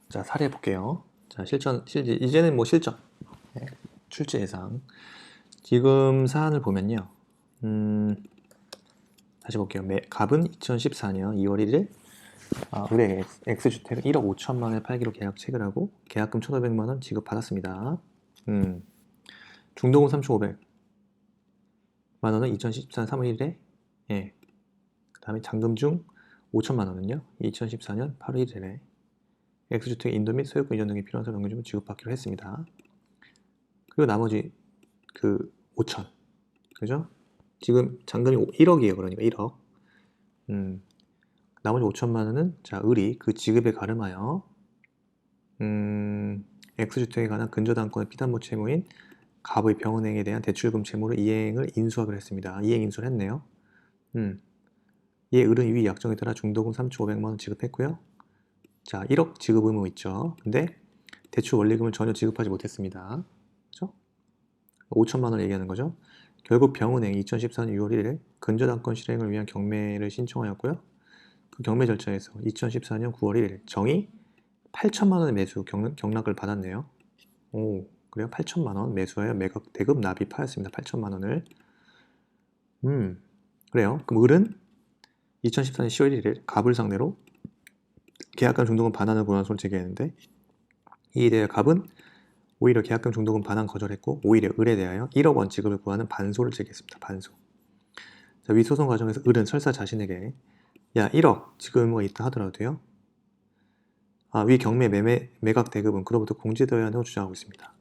자, 사례 볼게요. 자, 이제는 뭐 실전. 네, 출제 예상. 지금 사안을 보면요. 다시 볼게요. 갑은 2014년 2월 1일 의뢰 X주택을 1억 5천만 원에 팔기로 계약 체결하고 계약금 1,500만 원 지급받았습니다. 중도금 3,500만 원은 2014년 3월 1일에 예. 그 다음에 잔금 중 5천만 원은요. 2014년 8월 1일에 X주택 인도 및 소유권 이전 등이 필요한 사람 연금을 지급받기로 했습니다. 그리고 나머지 그 5천, 그죠? 지금 잔금이 1억이에요. 그러니까 1억. 나머지 5천만 원은 자 을이 그 지급에 가름하여 X주택에 관한 근저당권의 피담보 채무인 갑의 병은행에 대한 대출금 채무를 이행을 인수하기로 했습니다. 이행 인수를 했네요. 이에 을은 위 약정에 따라 중도금 3,500만 원 지급했고요. 자, 1억 지급 의무 있죠. 근데 대출 원리금을 전혀 지급하지 못했습니다. 그죠? 5천만 원을 얘기하는 거죠. 결국 병은행이 2014년 6월 1일 근저당권 실행을 위한 경매를 신청하였고요. 그 경매 절차에서 2014년 9월 1일 정의 8천만 원의 매수 경락을 받았네요. 오, 그래요? 8천만 원 매수하여 매각 대금 납입하였습니다. 8천만 원을. 그래요. 그럼 을은 2014년 10월 1일 갑을 상대로 계약금 중도금 반환을 고안소를 제기했는데 이에 대해 갑은 오히려 계약금 중도금 반환 거절했고 오히려 을에 대하여 1억 원 지급을 구하는 반소를 제기했습니다. 반소. 자, 위 소송 과정에서 을은 설사 자신에게 야 1억 지급 의무가 있다 하더라도요. 위 경매 매각 대금은 그로부터 공제되어야 한다고 주장하고 있습니다.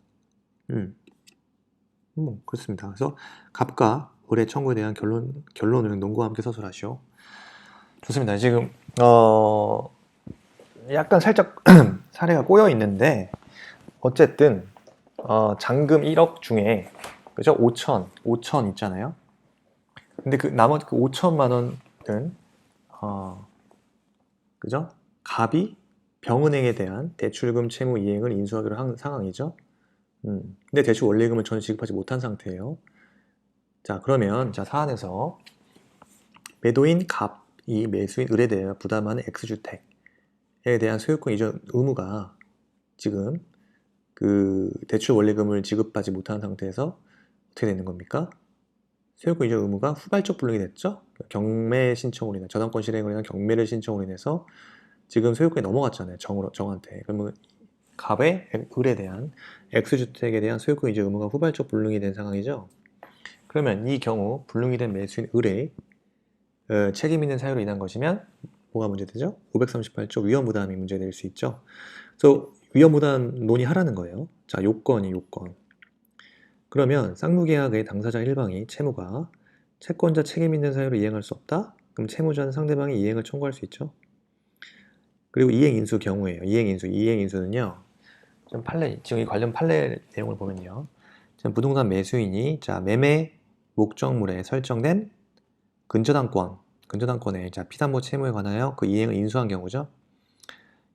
그렇습니다. 그래서 갑과 을의 청구에 대한 결론을 논과 함께 서술하시오. 좋습니다. 지금 약간 살짝 사례가 꼬여 있는데 어쨌든 잔금 1억 중에 그죠? 5천 있잖아요. 근데 그 나머지 그 5천만 원은 그죠? 갑이 병은행에 대한 대출금 채무 이행을 인수하기로 한 상황이죠. 근데 대출 원리금을 전혀 지급하지 못한 상태예요. 자, 그러면 자 사안에서 매도인 갑이 매수인 을에 대해 부담하는 X주택에 대한 소유권 이전 의무가 지금 그 대출 원리금을 지급하지 못한 상태에서 어떻게 되는 겁니까? 소유권 이전 의무가 후발적 불능이 됐죠? 경매 신청으로 인해 저당권 실행으로 인한 경매를 신청으로 인해서 지금 소유권이 넘어갔잖아요. 정한테. 그러면 갑의 을에 대한 X주택에 대한 소유권 이전 의무가 후발적 불능이 된 상황이죠. 그러면 이 경우 불능이 된 매수인 을의 책임 있는 사유로 인한 것이면 뭐가 문제되죠? 538조 위험부담이 문제될 수 있죠. 그래서 위험부담 논의하라는 거예요. 자, 요건. 그러면 쌍무계약의 당사자 일방이 채무가 채권자 책임 있는 사유로 이행할 수 없다? 그럼 채무자는 상대방이 이행을 청구할 수 있죠. 그리고 이행인수 경우에요. 이행인수는요. 지금 이 관련 판례 내용을 보면요. 지금 부동산 매수인이 자 매매 목적물에 설정된 근저당권의 자 피담보 채무에 관하여 그 이행을 인수한 경우죠.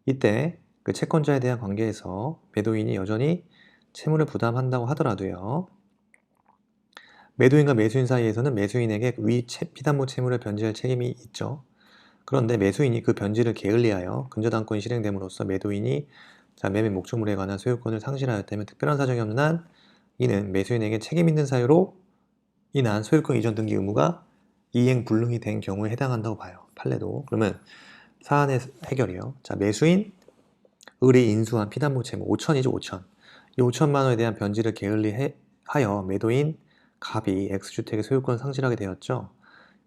이때 그 채권자에 대한 관계에서 매도인이 여전히 채무를 부담한다고 하더라도요. 매도인과 매수인 사이에서는 매수인에게 위 피담보 채무를 변제할 책임이 있죠. 그런데 매수인이 그 변제를 게을리하여 근저당권이 실행됨으로써 매도인이 자 매매 목적물에 관한 소유권을 상실하였다면 특별한 사정이 없는 한 이는 매수인에게 책임 있는 사유로 인한 소유권 이전 등기 의무가 이행 불능이 된 경우에 해당한다고 봐요. 판례도. 그러면 사안의 해결이요. 자 매수인 을이 인수한 피담보 채무 5천이죠. 5천. 이 5천만 원에 대한 변제를 게을리하여 매도인 갑이 X주택의 소유권을 상실하게 되었죠.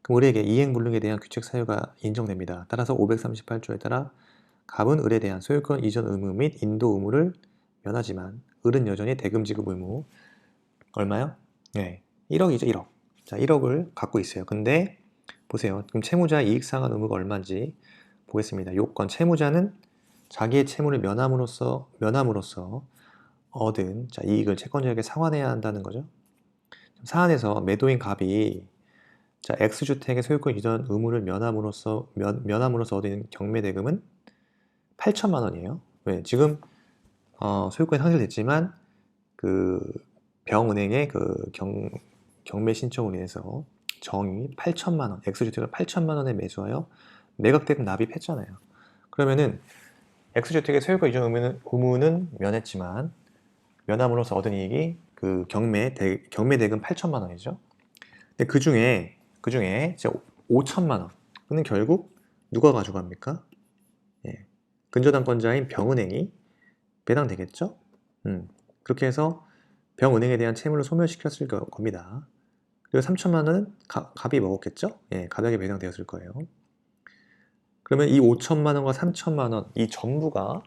그럼 을에게 이행불능에 대한 규책 사유가 인정됩니다. 따라서 538조에 따라 갑은 을에 대한 소유권 이전 의무 및 인도 의무를 면하지만 을은 여전히 대금 지급 의무 얼마요? 네, 1억이죠. 1억. 자, 1억을 갖고 있어요. 근데 보세요. 그럼 채무자 이익 상환 의무가 얼마인지 보겠습니다. 요건 채무자는 자기의 채무를 면함으로써 얻은 자, 이익을 채권자에게 상환해야 한다는 거죠. 사안에서 매도인 갑이 자, X주택의 소유권 이전 의무를 면함으로써 얻은 경매 대금은 8천만 원이에요. 왜? 지금 소유권이 상실됐지만 그 병은행의 그 경매 신청으로 인해서 정이 8천만 원, X주택을 8천만 원에 매수하여 매각 대금 납입했잖아요. 그러면은 X주택의 소유권 이전 의무는 면했지만 면함으로써 얻은 이익이 그 경매 대금 8천만 원이죠. 근데 그 중에 5천만 원은 결국 누가 가져갑니까? 예, 근저당권자인 병은행이 배당되겠죠? 그렇게 해서 병은행에 대한 채무를 소멸시켰을 겁니다. 그리고 3천만 원은 갑이 먹었겠죠? 예, 갑에게 배당되었을 거예요. 그러면 이 5천만 원과 3천만 원, 이 전부가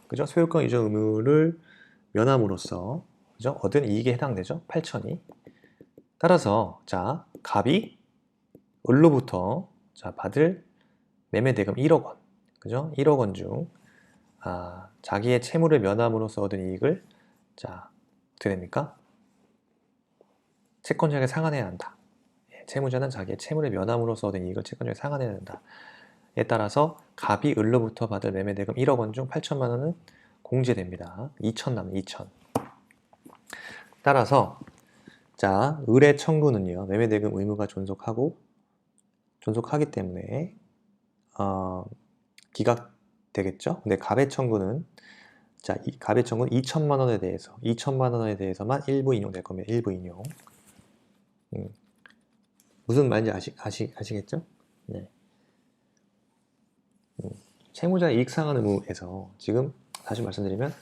그죠? 소유권 이전 의무를 면함으로써 그죠? 얻은 이익에 해당되죠? 8천이. 따라서 자, 갑이 을로부터 자, 받을 매매 대금 1억 원. 그죠? 1억 원 중 자기의 채무를 면함으로써 얻은 이익을 자, 어떻게 됩니까? 채권자에게 상환해야 한다. 채무자는 자기의 채무를 면함으로써 얻은 이익을 채권자에게 상환해야 한다. 에 따라서 갑이 을로부터 받을 매매 대금 1억 원 중 8천만 원은 공제됩니다. 2천 남는 2천. 따라서 자, 을의 청구는요. 매매 대금 의무가 존속하기 때문에 기각되겠죠. 근데 갑의 청구는 자, 갑의 청구는 2천만 원에 대해서만 일부 인용될 겁니다. 일부 인용. 무슨 말인지 아시겠죠? 네. 채무자 이익상환 의무에서 지금 다시 말씀드리면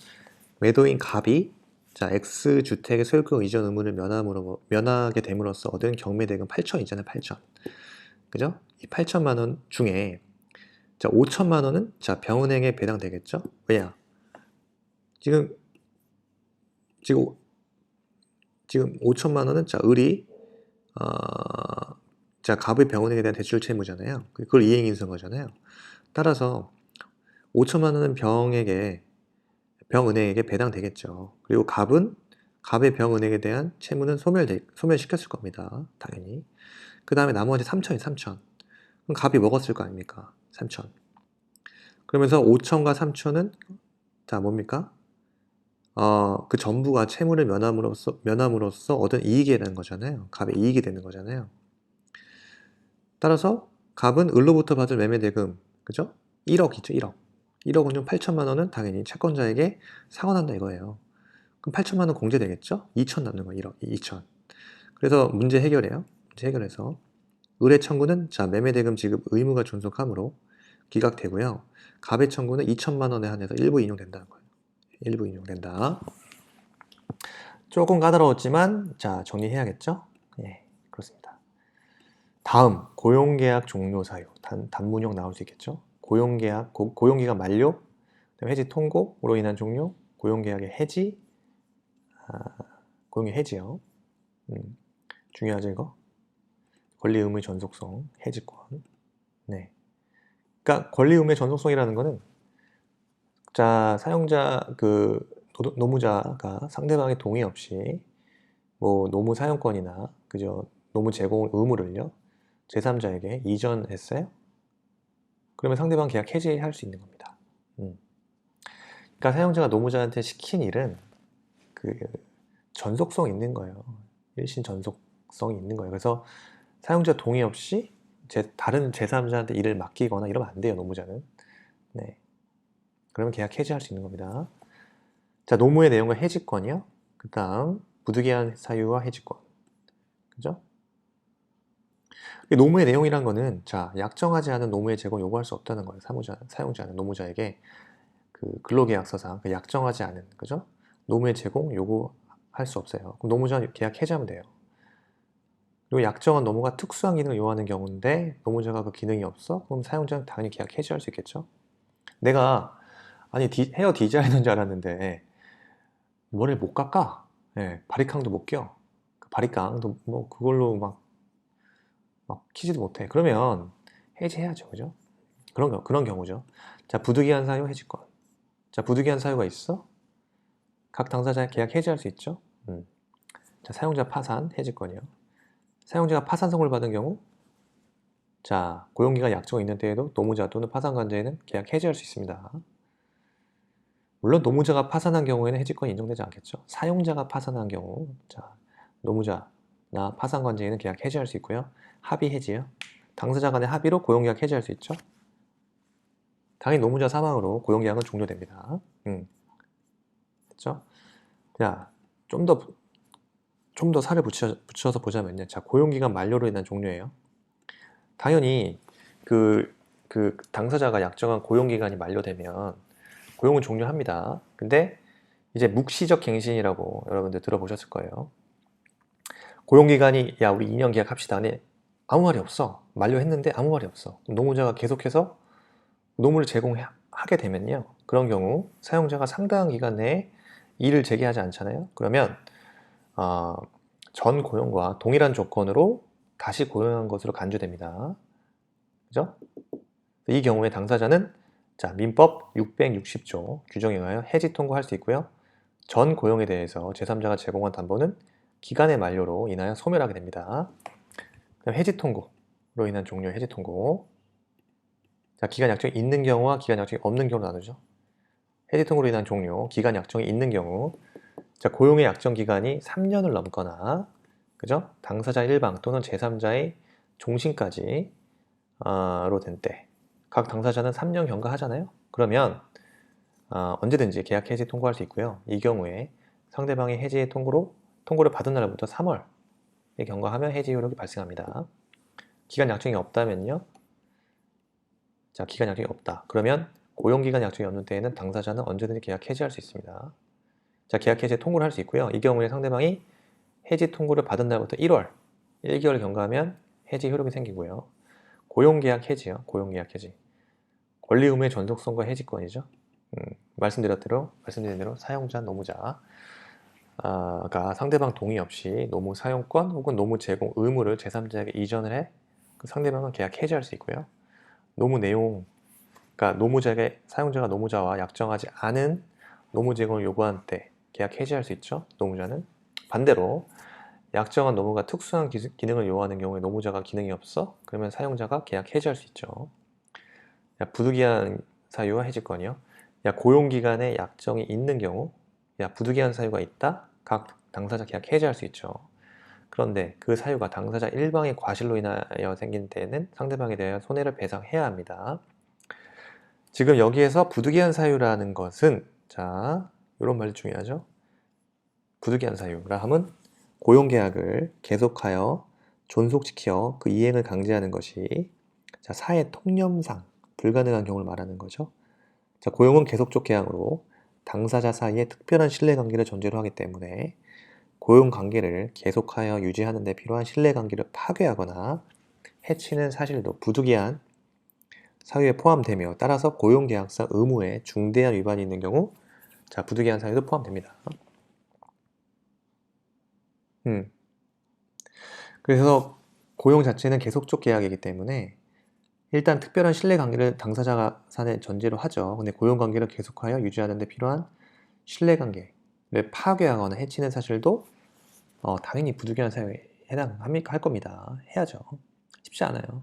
매도인 갑이 자, X주택의 소유권 이전 의무를 면하게 됨으로써 얻은 경매대금 8천 있잖아요. 8천. 그죠? 이 8천만 원 중에 자, 5천만 원은 자, 병은행에 배당되겠죠? 왜냐? 지금 5천만 원은 자, 을이 자, 갑의 병은행에 대한 대출 채무잖아요. 그걸 이행인수한 거잖아요. 따라서 5천만 원은 병은행에게 배당되겠죠. 그리고 갑의 병은행에 대한 채무는 소멸시켰을 겁니다. 당연히. 그 다음에 나머지 3천이 3천. 그럼 갑이 먹었을 거 아닙니까? 3천. 그러면서 5천과 3천은 자, 뭡니까? 그 전부가 채무를 면함으로써 얻은 이익이 되는 거잖아요. 갑의 이익이 되는 거잖아요. 따라서 갑은 을로부터 받을 매매 대금, 그죠? 1억이죠, 1억. 1억 원 중 8천만 원은 당연히 채권자에게 상환한다 이거예요. 그럼 8천만 원 공제되겠죠? 2천 남는 거 1억, 2천. 그래서 문제 해결해요. 문제 해결해서 을의 청구는 자, 매매 대금 지급 의무가 존속하므로 기각되고요. 갑의 청구는 2천만 원에 한해서 일부 인용된다는 거예요. 일부 인용된다. 조금 까다로웠지만 자, 정리해야겠죠? 예, 그렇습니다. 다음 고용계약 종료 사유 단문형 나올 수 있겠죠? 고용기간 만료, 해지 통고로 인한 종료, 고용계약의 해지, 고용의 해지요. 중요하죠 이거. 권리 의무의 전속성, 해지권. 네. 그러니까 권리 의무의 전속성이라는 거는 자, 사용자 노무자가 상대방의 동의 없이 뭐 노무 사용권이나 그죠? 노무 제공 의무를요. 제3자에게 이전했어요. 그러면 상대방 계약 해지할 수 있는 겁니다. 그러니까 사용자가 노무자한테 시킨 일은 그 전속성이 있는 거예요. 일신 전속성이 있는 거예요. 그래서 사용자 동의 없이 다른 제3자한테 일을 맡기거나 이러면 안 돼요. 노무자는. 네. 그러면 계약 해지할 수 있는 겁니다. 자, 노무의 내용과 해지권이요. 그 다음 부득이한 사유와 해지권. 그죠? 노무의 내용이란 거는 자, 약정하지 않은 노무의 제공 요구할 수 없다는 거예요. 사용자는 노무자에게 그 근로계약서상 그 약정하지 않은 그죠? 노무의 제공 요구할 수 없어요. 그럼 노무자는 계약 해지하면 돼요. 그리고 약정한 노무가 특수한 기능을 요하는 경우인데 노무자가 그 기능이 없어? 그럼 사용자는 당연히 계약 해지할 수 있겠죠? 내가 헤어 디자이너인 줄 알았는데 머리를 못 깎아. 예, 바리캉도 못 껴. 그 바리캉도 뭐 그걸로 막 키지도 못해. 그러면 해지해야죠. 그죠? 그런 경우죠. 자, 부득이한 사유 해지권. 자, 부득이한 사유가 있어? 각 당사자 계약 해지할 수 있죠? 자, 사용자 파산 해지권이요. 사용자가 파산 선고를 받은 경우 자, 고용기간 약정이 있는 때에도 노무자 또는 파산관제에는 계약 해지할 수 있습니다. 물론 노무자가 파산한 경우에는 해지권이 인정되지 않겠죠. 사용자가 파산한 경우 자, 노무자나 파산관제에는 계약 해지할 수 있고요. 합의 해지요. 당사자 간의 합의로 고용계약 해지할 수 있죠. 당연히 노무자 사망으로 고용계약은 종료됩니다. 됐죠? 자, 좀 더 살을 붙여서 보자면요. 자, 고용기간 만료로 인한 종료예요. 당연히 그 당사자가 약정한 고용기간이 만료되면 고용은 종료합니다. 근데 이제 묵시적 갱신이라고 여러분들 들어보셨을 거예요. 고용기간이 야 우리 2년 계약합시다. 근데 아무 말이 없어. 만료했는데 아무 말이 없어. 노무자가 계속해서 노무를 제공하게 되면요. 그런 경우 사용자가 상당한 기간 내에 이의를 제기하지 않잖아요. 그러면 전 고용과 동일한 조건으로 다시 고용한 것으로 간주됩니다. 그죠? 이 경우에 당사자는 자, 민법 660조 규정에 의하여 해지 통고할 수 있고요. 전 고용에 대해서 제3자가 제공한 담보는 기간의 만료로 인하여 소멸하게 됩니다. 그다음 해지 통고로 인한 종료 해지 통고. 자, 기간 약정이 있는 경우와 기간 약정이 없는 경우로 나누죠. 해지 통고로 인한 종료, 기간 약정이 있는 경우. 자, 고용의 약정 기간이 3년을 넘거나 그죠? 당사자 일방 또는 제3자의 종신까지 로 된 때 각 당사자는 3년 경과하잖아요. 그러면 언제든지 계약 해지 통고할 수 있고요. 이 경우에 상대방의 해지 통고를 받은 날부터 3월에 경과하면 해지 효력이 발생합니다. 기간 약정이 없다면요. 자, 기간 약정이 없다. 그러면 고용기간 약정이 없는 때에는 당사자는 언제든지 계약 해지할 수 있습니다. 자, 계약 해지 통고를 할 수 있고요. 이 경우에 상대방이 해지 통고를 받은 날부터 1월 1개월 경과하면 해지 효력이 생기고요. 고용계약 해지요. 고용계약 해지. 권리 의무의 전속성과 해지권이죠. 말씀드린 대로 사용자, 노무자가 상대방 동의 없이 노무 사용권 혹은 노무 제공 의무를 제3자에게 이전을 해 그 상대방은 계약 해지할 수 있고요. 노무 내용, 그러니까 노무자에게 사용자가 노무자와 약정하지 않은 노무 제공을 요구한 때 계약 해지할 수 있죠. 노무자는 반대로 약정한 노무가 특수한 기능을 요구하는 경우에 노무자가 기능이 없어? 그러면 사용자가 계약 해지할 수 있죠. 부득이한 사유와 해지권이요. 고용기간에 약정이 있는 경우 부득이한 사유가 있다? 각 당사자 계약 해지할 수 있죠. 그런데 그 사유가 당사자 일방의 과실로 인하여 생긴 때에는 상대방에 대하여 손해를 배상해야 합니다. 지금 여기에서 부득이한 사유라는 것은 자, 이런 말이 중요하죠. 부득이한 사유라 함은 고용계약을 계속하여 존속시켜 그 이행을 강제하는 것이 자, 사회 통념상 불가능한 경우를 말하는 거죠. 자, 고용은 계속적 계약으로 당사자 사이에 특별한 신뢰관계를 전제로 하기 때문에 고용관계를 계속하여 유지하는 데 필요한 신뢰관계를 파괴하거나 해치는 사실도 부득이한 사유에 포함되며 따라서 고용계약상 의무에 중대한 위반이 있는 경우 자, 부득이한 사유도 포함됩니다. 그래서 고용 자체는 계속적 계약이기 때문에 일단 특별한 신뢰관계를 당사자가 사는 전제로 하죠. 근데 고용관계를 계속하여 유지하는 데 필요한 신뢰관계를 파괴하거나 해치는 사실도 당연히 부득이한 사유에 해당할 겁니다. 해야죠. 쉽지 않아요.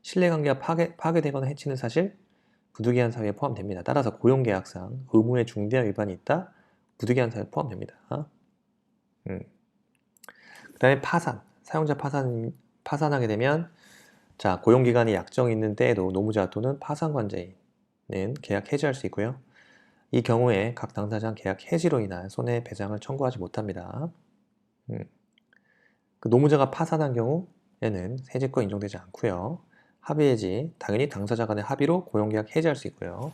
신뢰관계가 파괴되거나 해치는 사실 부득이한 사유에 포함됩니다. 따라서 고용계약상 의무의 중대한 위반이 있다. 부득이한 사유에 포함됩니다. 그 다음에 파산. 사용자 파산하게 되면 자, 고용기간이 약정이 있는 때에도 노무자 또는 파산관제인은 계약 해지할 수 있고요. 이 경우에 각 당사자는 계약 해지로 인한 손해배상을 청구하지 못합니다. 그 노무자가 파산한 경우에는 해지권 인정되지 않고요. 합의해지, 당연히 당사자 간의 합의로 고용계약 해지할 수 있고요.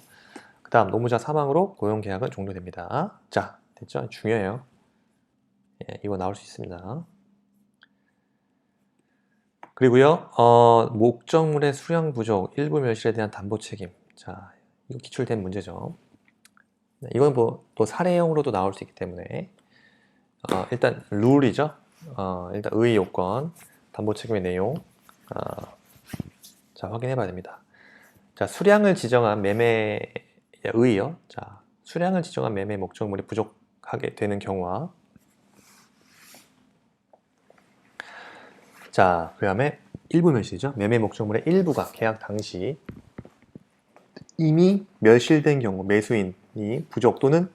그 다음 노무자 사망으로 고용계약은 종료됩니다. 자, 됐죠? 중요해요. 예, 이거 나올 수 있습니다. 그리고요, 목적물의 수량 부족, 일부 멸실에 대한 담보 책임. 자, 이거 기출된 문제죠. 이건 또 사례형으로도 나올 수 있기 때문에 일단 룰이죠. 일단 의의 요건, 담보 책임의 내용. 자, 확인해 봐야 됩니다. 자, 수량을 지정한 매매 의의요. 자, 수량을 지정한 매매 목적물이 부족하게 되는 경우와 자, 그 다음에 일부 멸실이죠. 매매 목적물의 일부가 계약 당시 이미 멸실된 경우 매수인이 부족 또는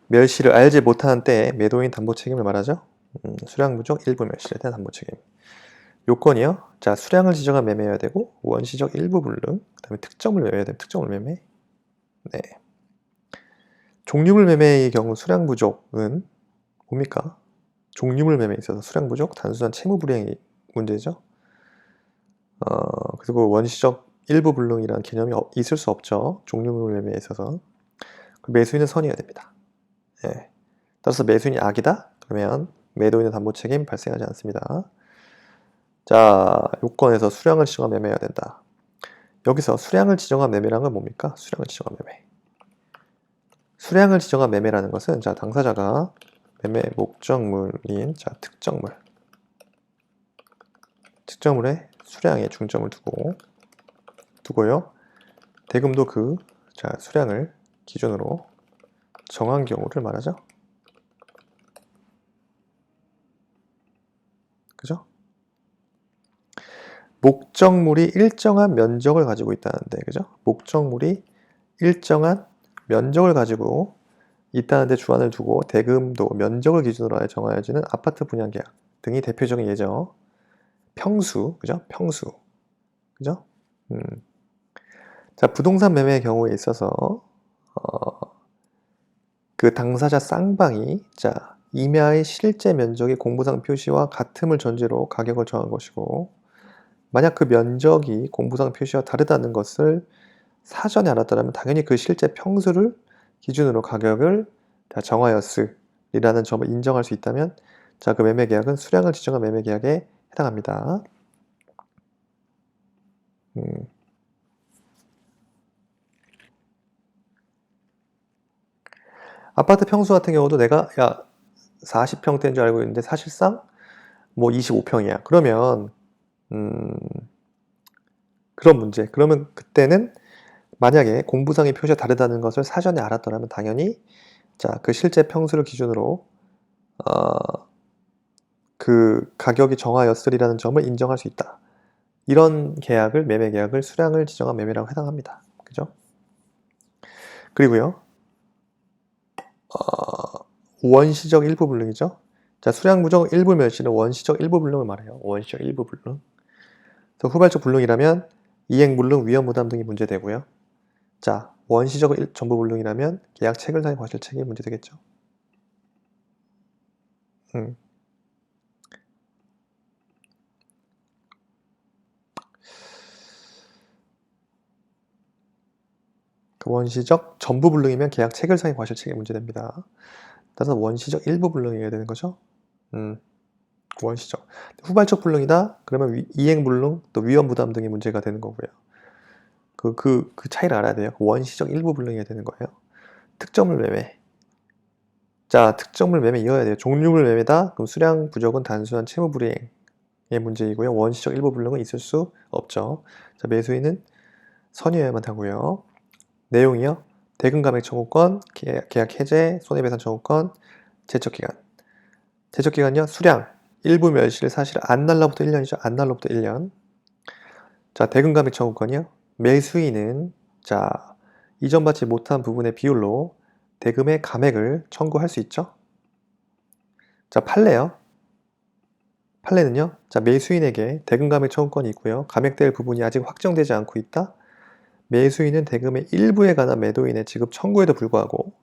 멸실을 알지 못하는 때에 매도인 담보 책임을 말하죠. 수량 부족 일부 멸실에 대한 담보 책임. 요건이요. 자, 수량을 지정한 매매여야 되고 원시적 일부 불능, 그다음에 특정물 매매여야 되면 특정물 매매. 네. 종류물 매매의 경우 수량 부족은 뭡니까? 종류물 매매에 있어서 수량 부족, 단순한 채무 불이행이 문제죠. 그리고 원시적 일부 불능이라는 개념이 있을 수 없죠. 종류물 매매에 있어서. 매수인은 선이어야 됩니다. 예. 따라서 매수인이 악이다? 그러면 매도인의 담보 책임 발생하지 않습니다. 자, 요건에서 수량을 지정한 매매해야 된다. 여기서 수량을 지정한 매매라는 건 뭡니까? 수량을 지정한 매매. 수량을 지정한 매매라는 것은 자, 당사자가 매매 목적물인 자, 특정물의 수량에 중점을 두고요. 대금도 그 자, 수량을 기준으로 정한 경우를 말하죠. 그죠? 목적물이 일정한 면적을 가지고 있다는데, 그죠? 목적물이 일정한 면적을 가지고 있다는데 주안을 두고 대금도 면적을 기준으로 하여 정하여지는 아파트 분양 계약 등이 대표적인 예죠. 평수, 그죠? 평수, 그죠? 자, 부동산 매매의 경우에 있어서 그 당사자 쌍방이 자, 임야의 실제 면적이 공부상 표시와 같음을 전제로 가격을 정한 것이고, 만약 그 면적이 공부상 표시와 다르다는 것을 사전에 알았더라면 당연히 그 실제 평수를 기준으로 가격을 다 정하였으리라는 점을 인정할 수 있다면 자, 그 매매계약은 수량을 지정한 매매계약에 해당합니다. 아파트 평수 같은 경우도 내가 40평대인 줄 알고 있는데 사실상 뭐 25평이야. 그러면 그런 문제. 그러면 그때는 만약에 공부상의 표시가 다르다는 것을 사전에 알았더라면 당연히 자, 그 실제 평수를 기준으로 그 가격이 정하였으리라는 점을 인정할 수 있다. 이런 계약을 매매 계약을 수량을 지정한 매매라고 해당합니다. 그죠? 그리고요. 원시적 일부 불능이죠. 자, 수량 부족 일부 멸시는 원시적 일부 불능을 말해요. 원시적 일부 불능. 후발적 불능이라면 이행 불능, 위험 부담 등이 문제되고요. 자, 원시적 전부 불능이라면 계약 체결상의 과실 책임이 문제되겠죠. 그 원시적 전부 불능이면 계약 체결상의 과실 책임이 문제됩니다. 따라서 원시적 일부 불능이어야 되는 거죠. 원시적. 후발적 불능이다? 그러면 이행 불능, 또 위험 부담 등이 문제가 되는 거고요. 그 차이를 알아야 돼요. 원시적 일부 불능이어야 되는 거예요. 특정물 매매. 자, 특정물 매매 이어야 돼요. 종류물 매매다? 그럼 수량 부족은 단순한 채무 불이행의 문제이고요. 원시적 일부 불능은 있을 수 없죠. 자, 매수인은 선이어야만 하고요. 내용이요. 대금 감액 청구권, 계약 해제, 손해배상 청구권, 제척기간. 제척기간요. 수량, 일부 멸실 사실 안 날로부터 1년이죠. 안 날로부터 1년. 자, 대금 감액 청구권이요. 매수인은 자, 이전 받지 못한 부분의 비율로 대금의 감액을 청구할 수 있죠. 자, 판례요. 판례는요. 자, 매수인에게 대금 감액 청구권이 있고요. 감액될 부분이 아직 확정되지 않고 있다. 매수인은 대금의 일부에 관한 매도인의 지급 청구에도 불구하고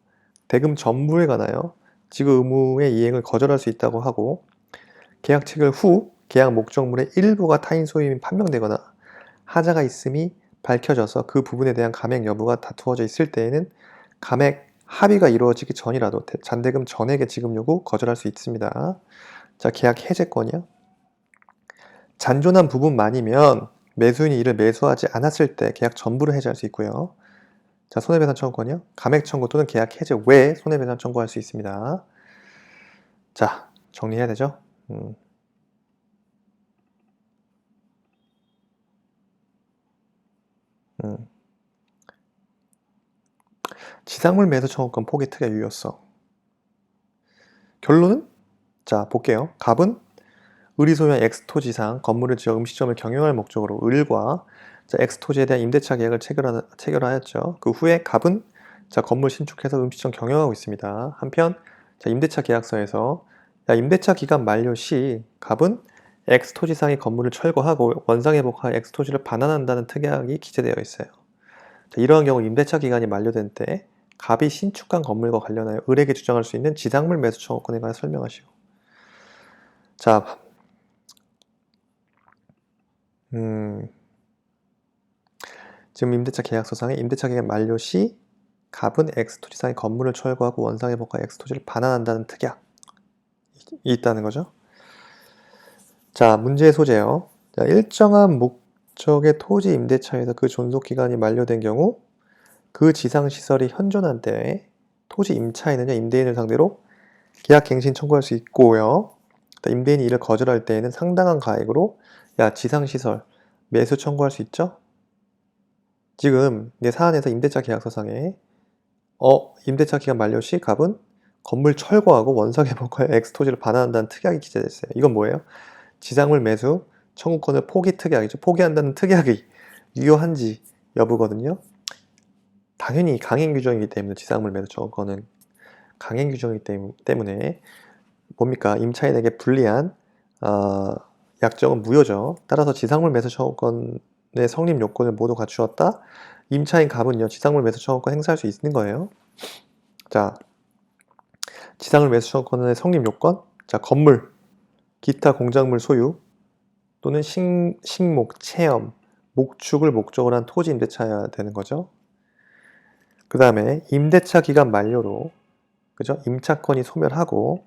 대금 전부에 관하여 지급 의무의 이행을 거절할 수 있다고 하고, 계약 체결 후 계약 목적물의 일부가 타인 소유임이 판명되거나 하자가 있음이 밝혀져서 그 부분에 대한 감액 여부가 다투어져 있을 때에는 감액 합의가 이루어지기 전이라도 잔대금 전액의 지급 요구 거절할 수 있습니다. 자, 계약 해제권이요. 잔존한 부분만이면 매수인이 이를 매수하지 않았을 때 계약 전부를 해제할 수 있고요. 자, 손해배상 청구권이요. 감액 청구 또는 계약 해제 외에 손해배상 청구할 수 있습니다. 자, 정리해야 되죠? 지상물 매수 청구권 포기 특약 유효성. 결론은? 자, 볼게요. 갑은 을이 소유한 X토지상 건물을 지어 음식점을 경영할 목적으로 을과 자, X토지에 대한 임대차 계약을 체결하였죠. 그 후에 갑은 자, 건물 신축해서 음식점 경영하고 있습니다. 한편 자, 임대차 계약서에서 자, 임대차 기간 만료 시 갑은 X 토지상의 건물을 철거하고 원상회복하여 X 토지를 반환한다는 특약이 기재되어 있어요. 자, 이러한 경우 임대차 기간이 만료된 때 갑이 신축한 건물과 관련하여 을에게 주장할 수 있는 지상물 매수 청구권에 관해 설명하시오. 자, 지금 임대차 계약서상에 임대차 기간 만료 시 갑은 X 토지상의 건물을 철거하고 원상회복하여 X 토지를 반환한다는 특약이 있다는 거죠. 자, 문제의 소재요. 자, 일정한 목적의 토지 임대차에서 그 존속기간이 만료된 경우 그 지상시설이 현존한 때에 토지 임차인은요, 임대인을 상대로 계약갱신 청구할 수 있고요. 임대인이 이를 거절할 때에는 상당한 가액으로 지상시설 매수 청구할 수 있죠. 지금 내 사안에서 임대차 계약서상에 임대차 기간 만료 시 갑은 건물 철거하고 원상회복하여 X 토지를 반환한다는 특약이 기재됐어요. 이건 뭐예요? 지상물 매수 청구권을 포기 특약이죠. 포기한다는 특약이 유효한지 여부거든요. 당연히 강행 규정이기 때문에 지상물 매수 청구권은 강행 규정이기 때문에 뭡니까? 임차인에게 불리한 약정은 무효죠. 따라서 지상물 매수 청구권의 성립 요건을 모두 갖추었다. 임차인 갑은요, 지상물 매수 청구권 행사할 수 있는 거예요. 자, 지상물 매수 청구권의 성립 요건. 자, 건물, 기타 공작물 소유 또는 식목, 체험, 목축을 목적으로 한 토지 임대차여야 되는 거죠. 그 다음에 임대차 기간 만료로, 그죠? 임차권이 소멸하고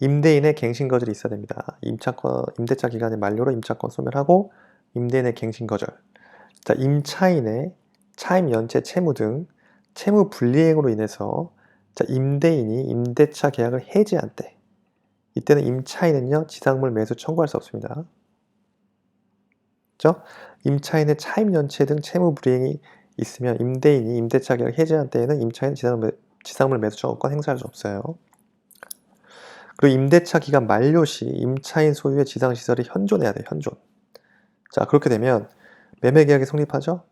임대인의 갱신 거절이 있어야 됩니다. 임대차 기간의 만료로 임차권 소멸하고 임대인의 갱신 거절. 자, 임차인의 차임 연체 채무 등 채무 불이행으로 인해서 임대인이 임대차 계약을 해지한 때, 이때는 임차인은요, 지상물 매수 청구할 수 없습니다. 그죠? 임차인의 차임 연체 등 채무 불이행이 있으면 임대인이 임대차 계약을 해지한 때에는 임차인은 지상물 매수 청구권 행사할 수 없어요. 그리고 임대차 기간 만료 시 임차인 소유의 지상시설이 현존해야 돼요. 현존. 자, 그렇게 되면 매매계약이 성립하죠.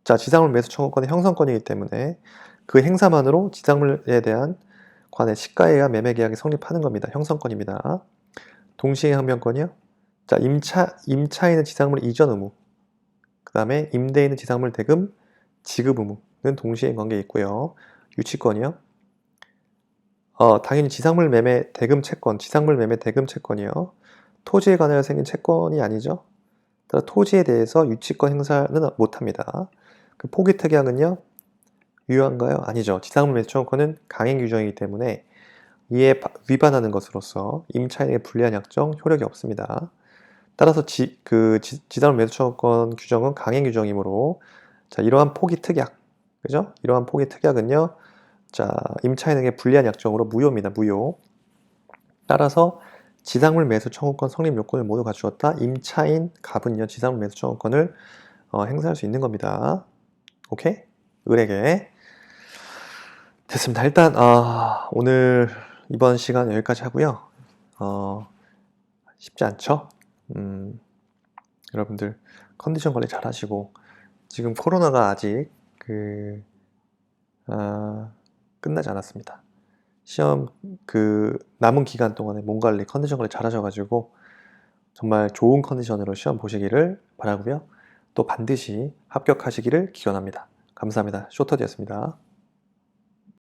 자, 지상물 매수 청구권의 형성권이기 때문에 그 행사만으로 지상물에 대한 관의 시가에 의한 매매계약이 성립하는 겁니다. 형성권입니다. 동시행항변권이요. 자, 임차인은 지상물 이전 의무, 그 다음에 임대인은 지상물 대금 지급 의무는 동시행 관계에 있고요. 유치권이요. 당연히 지상물 매매 대금 채권, 지상물 매매 대금 채권이요. 토지에 관하여 생긴 채권이 아니죠. 따라 토지에 대해서 유치권 행사는 못합니다. 그 포기 특약은요, 유효한가요? 아니죠. 지상물 매수 청구권은 강행 규정이기 때문에 이에 위반하는 것으로서 임차인에게 불리한 약정 효력이 없습니다. 따라서 지상물 매수 청구권 규정은 강행 규정이므로, 자, 이러한 포기 특약, 그죠? 이러한 포기 특약은요, 자, 임차인에게 불리한 약정으로 무효입니다. 무효. 따라서 지상물 매수 청구권 성립 요건을 모두 갖추었다. 임차인 갑은요, 지상물 매수 청구권을 행사할 수 있는 겁니다. 오케이? 을에게. 됐습니다. 일단 오늘 이번 시간 여기까지 하고요. 쉽지 않죠? 여러분들 컨디션 관리 잘 하시고, 지금 코로나가 아직 끝나지 않았습니다. 시험 남은 기간 동안에 몸 관리, 컨디션 관리 잘 하셔가지고 정말 좋은 컨디션으로 시험 보시기를 바라고요. 또 반드시 합격하시기를 기원합니다. 감사합니다. 쇼터디였습니다.